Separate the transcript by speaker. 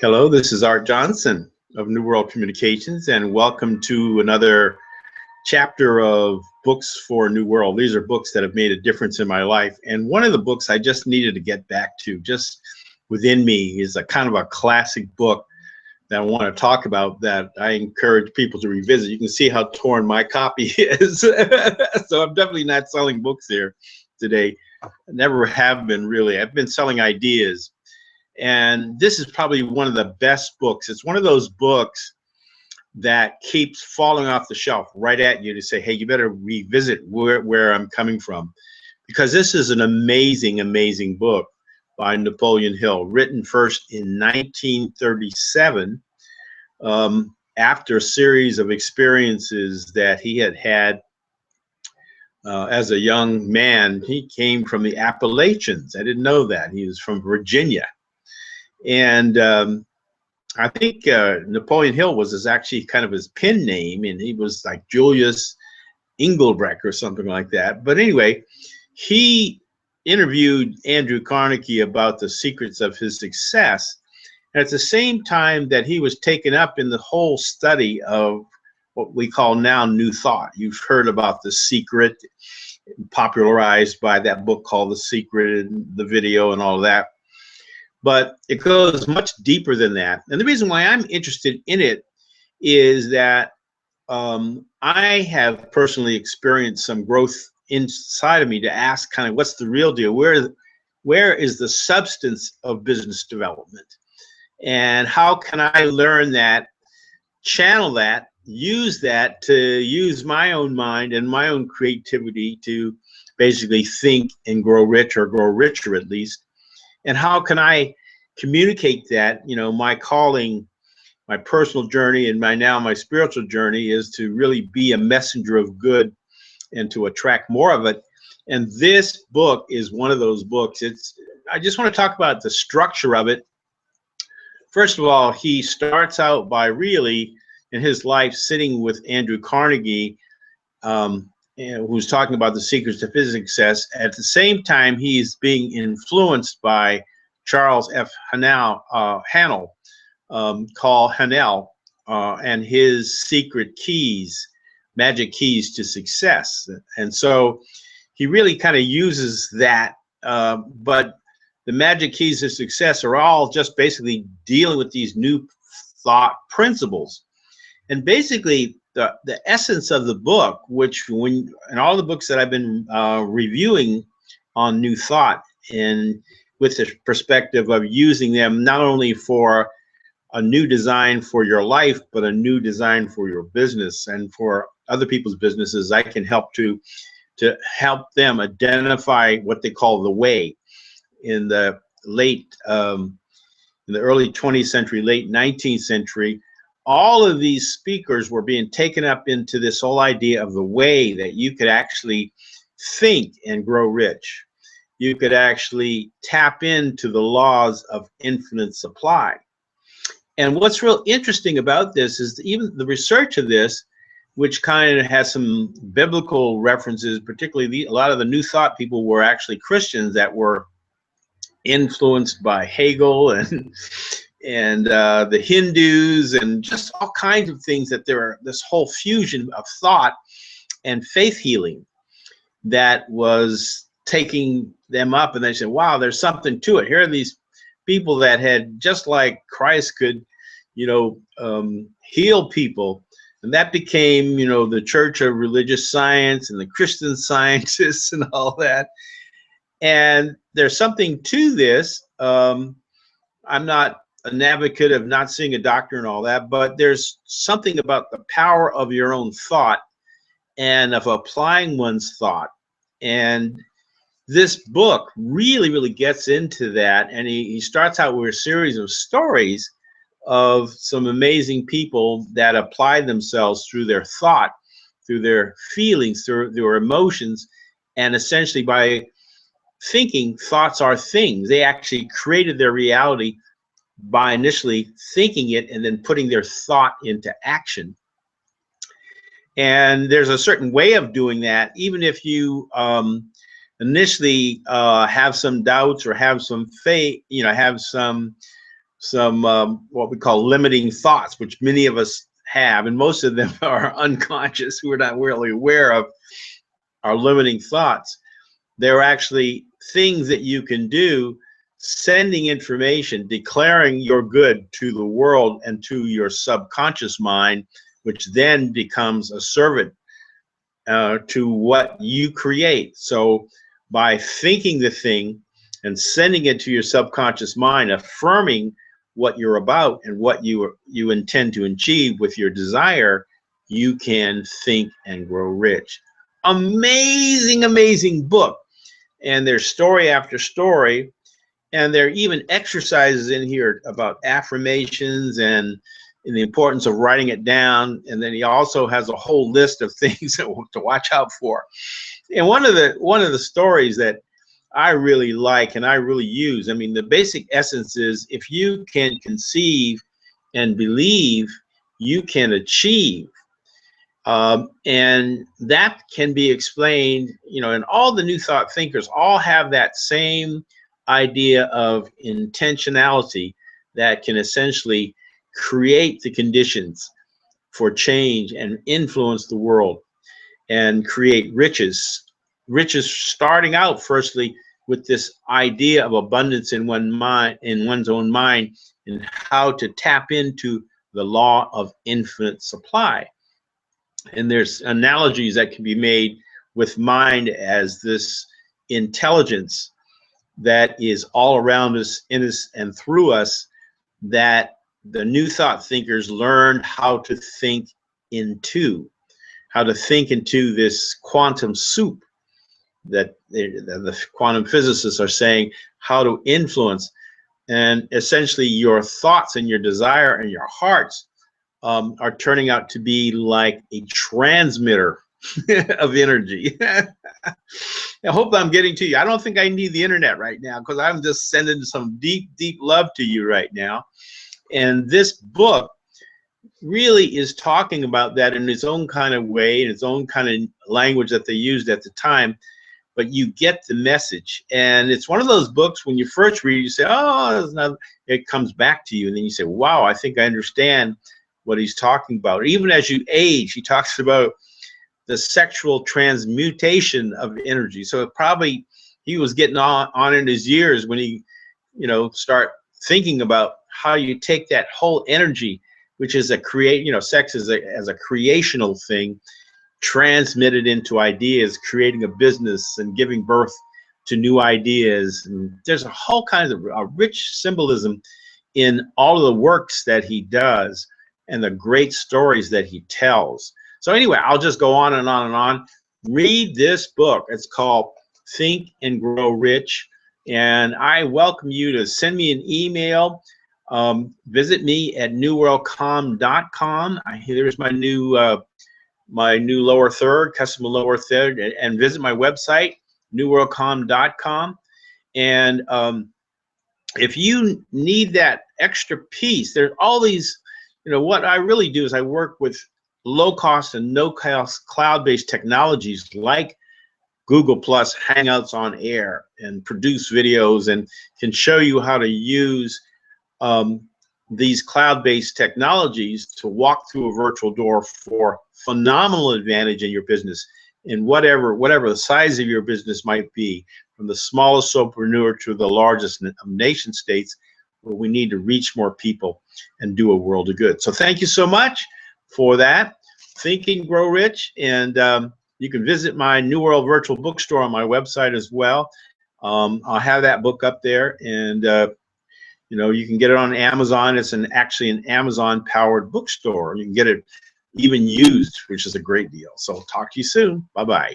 Speaker 1: Hello, this is Art Johnson of New World Communications, and welcome to another chapter of Books for New World. These are books that have made a difference in my life, and one of the books I just needed to get back to, just within me, is a kind of a classic book that I want to talk about that I encourage people to revisit. You can see how torn my copy is. So I'm definitely not selling books here today. I never have been, really. I've been selling ideas. And this is probably one of the best books. It's one of those books that keeps falling off the shelf right at you to say, hey, you better revisit where I'm coming from. Because this is an amazing, amazing book by Napoleon Hill, written first in 1937 after a series of experiences that he had had as a young man. He came from the Appalachians. I didn't know that. He was from Virginia. And I think Napoleon Hill was actually kind of his pen name, and he was like Julius Engelbrecht or something like that. But anyway, he interviewed Andrew Carnegie about the secrets of his success. And at the same time that he was taken up in the whole study of what we call now New Thought. You've heard about The Secret, popularized by that book called The Secret, and the video and all of that. But it goes much deeper than that. And the reason why I'm interested in it is that I have personally experienced some growth inside of me to ask kind of what's the real deal? Where is the substance of business development? And how can I learn that, channel that, use that to use my own mind and my own creativity to basically think and grow rich, or grow richer at least? And how can I communicate that? You know, my calling, my personal journey, and my spiritual journey is to really be a messenger of good and to attract more of it. And this book is one of those books. I just want to talk about the structure of it. First of all, he starts out by really, in his life, sitting with Andrew Carnegie, who's talking about the secrets to his success. At the same time, he's being influenced by Charles F. Hanel, called Hanel, and his secret keys, magic keys to success. And so he really kind of uses that, but the magic keys to success are all just basically dealing with these new thought principles. And basically, the essence of the book, which in all the books that I've been reviewing on New Thought, and with the perspective of using them not only for a new design for your life, but a new design for your business and for other people's businesses, I can help to help them identify what they call the way. In the early 20th century, late 19th century, all of these speakers were being taken up into this whole idea of the way that you could actually think and grow rich. You could actually tap into the laws of infinite supply. And what's real interesting about this is even the research of this, which kind of has some biblical references, particularly a lot of the New Thought people were actually Christians that were influenced by Hegel and the Hindus and just all kinds of things, that there are this whole fusion of thought and faith healing that was taking them up, and they said, wow, there's something to it. Here are these people that had, just like Christ could, heal people. And that became, the Church of Religious Science and the Christian Scientists and all that. And there's something to this. I'm not an advocate of not seeing a doctor and all that, but there's something about the power of your own thought and of applying one's thought. And this book really, really gets into that. And he starts out with a series of stories of some amazing people that applied themselves through their thought, through their feelings, through their emotions, and essentially by thinking. Thoughts are things. They actually created their reality by initially thinking it and then putting their thought into action. And there's a certain way of doing that, even if you initially have some doubts or have some faith, have some what we call limiting thoughts, which many of us have, and most of them are unconscious. We're not really aware of our limiting thoughts. They're actually things that you can do, sending information, declaring your good to the world and to your subconscious mind, which then becomes a servant to what you create. So by thinking the thing and sending it to your subconscious mind, affirming what you're about and what you intend to achieve with your desire, you can think and grow rich. Amazing, amazing book. And there's story after story, and there are even exercises in here about affirmations and the importance of writing it down. And then he also has a whole list of things to watch out for. And one of the stories that I really like and I really use, I mean, the basic essence is, if you can conceive and believe, you can achieve. And that can be explained, and all the New Thought thinkers all have that same idea of intentionality that can essentially create the conditions for change and influence the world and create riches. Riches starting out firstly with this idea of abundance in one's own mind, and how to tap into the law of infinite supply. And there's analogies that can be made with mind as this intelligence that is all around us, in us, and through us, that the New Thought thinkers learned how to think into this quantum soup that the quantum physicists are saying how to influence. And essentially your thoughts and your desire and your hearts are turning out to be like a transmitter of energy. I hope I'm getting to you. I don't think I need the internet right now, because I'm just sending some deep, deep love to you right now. And this book really is talking about that in its own kind of way, in its own kind of language that they used at the time. But you get the message. And it's one of those books, when you first read it, you say, oh, it comes back to you. And then you say, wow, I think I understand what he's talking about. Even as you age, he talks about the sexual transmutation of energy. So probably he was getting on in his years when he, start thinking about how you take that whole energy, which is sex as a creational thing, transmitted into ideas, creating a business and giving birth to new ideas. And there's a whole kind of a rich symbolism in all of the works that he does and the great stories that he tells. So anyway, I'll just go on and on and on. Read this book. It's called Think and Grow Rich. And I welcome you to send me an email. Visit me at newworldcom.com. Here's my new lower third, custom lower third, and visit my website, newworldcom.com. And if you need that extra piece, there's all these, what I really do is I work with low-cost and no-cost cloud-based technologies like Google Plus, Hangouts on Air, and produce videos, and can show you how to use these cloud-based technologies to walk through a virtual door for phenomenal advantage in your business, in whatever the size of your business might be, from the smallest solopreneur to the largest nation states, where we need to reach more people and do a world of good. So thank you so much for that. Think and Grow Rich. And you can visit my New World virtual bookstore on my website as well. I'll have that book up there, and you can get it on Amazon. It's actually an Amazon-powered bookstore. You can get it even used, which is a great deal. So talk to you soon. Bye-bye.